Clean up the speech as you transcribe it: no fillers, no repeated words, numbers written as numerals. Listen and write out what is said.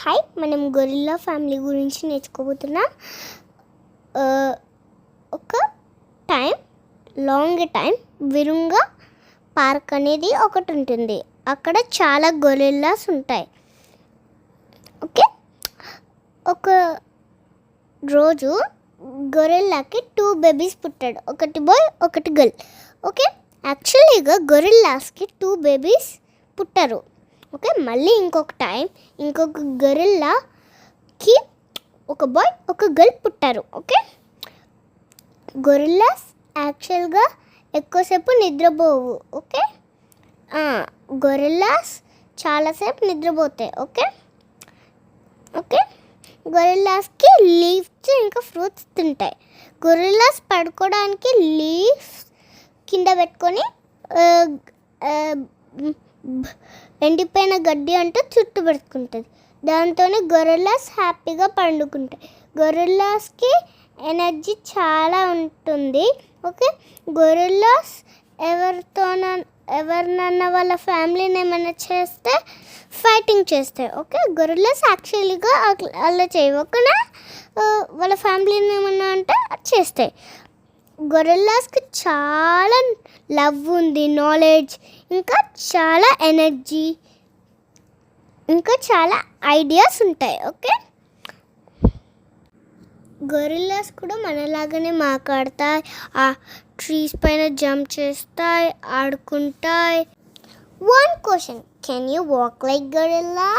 Hi, మనం gorilla family గురించి నేర్చుకోబోతున్నాం. ఒక లాంగ్ టైం విరుంగా పార్క్ అనేది ఒకటి ఉంటుంది. అక్కడ చాలా గొరిల్లాస్ ఉంటాయి. ఓకే, ఒక రోజు గొరిల్లాకి 2 బేబీస్ పుట్టాడు. ఒకటి బాయ్, ఒకటి గర్ల్. ఓకే, యాక్చువల్లీగా గొరిల్లాస్కి 2 బేబీస్ పుట్టారు. ఓకే, మళ్ళీ ఇంకొక గొరిల్లాకి ఒక బాయ్, ఒక గర్ల్ పుట్టారు. ఓకే, గొరిల్లాస్ యాక్చువల్గా ఎక్కువసేపు నిద్రపోవు. ఓకే, గొరిల్లాస్ చాలాసేపు నిద్రపోతాయి. ఓకే ఓకే గొరిల్లాస్కి లీవ్స్ ఇంకా ఫ్రూట్స్ తింటాయి. గొరిల్లాస్ పడుకోవడానికి లీవ్స్ కింద పెట్టుకొని ఎండిపోయిన గడ్డి అంటూ చుట్టూ పెట్టుకుంటుంది. దాంతోనే గొరిల్లాస్ హ్యాపీగా పండుకుంటాయి. గొరిల్లాస్కి ఎనర్జీ చాలా ఉంటుంది. ఓకే, గొరిల్లాస్ ఎవరినన్నా వాళ్ళ ఫ్యామిలీని ఏమైనా చేస్తే ఫైటింగ్ చేస్తాయి. ఓకే, గొరిల్లాస్ యాక్చువల్గా అలా చేయకుండా వాళ్ళ ఫ్యామిలీని ఏమన్నా అంటే చేస్తాయి. గొరిల్లాస్కి చాలా లవ్ ఉంది, నాలెడ్జ్, ఇంకా చాలా ఎనర్జీ, ఇంకా చాలా ఐడియాస్ ఉంటాయి. ఓకే, గొరిల్లాస్ కూడా మనలాగానే మాట్లాడతాయి, ట్రీస్ పైన జంప్ చేస్తాయి, ఆడుకుంటాయి. One question, can you walk like gorilla?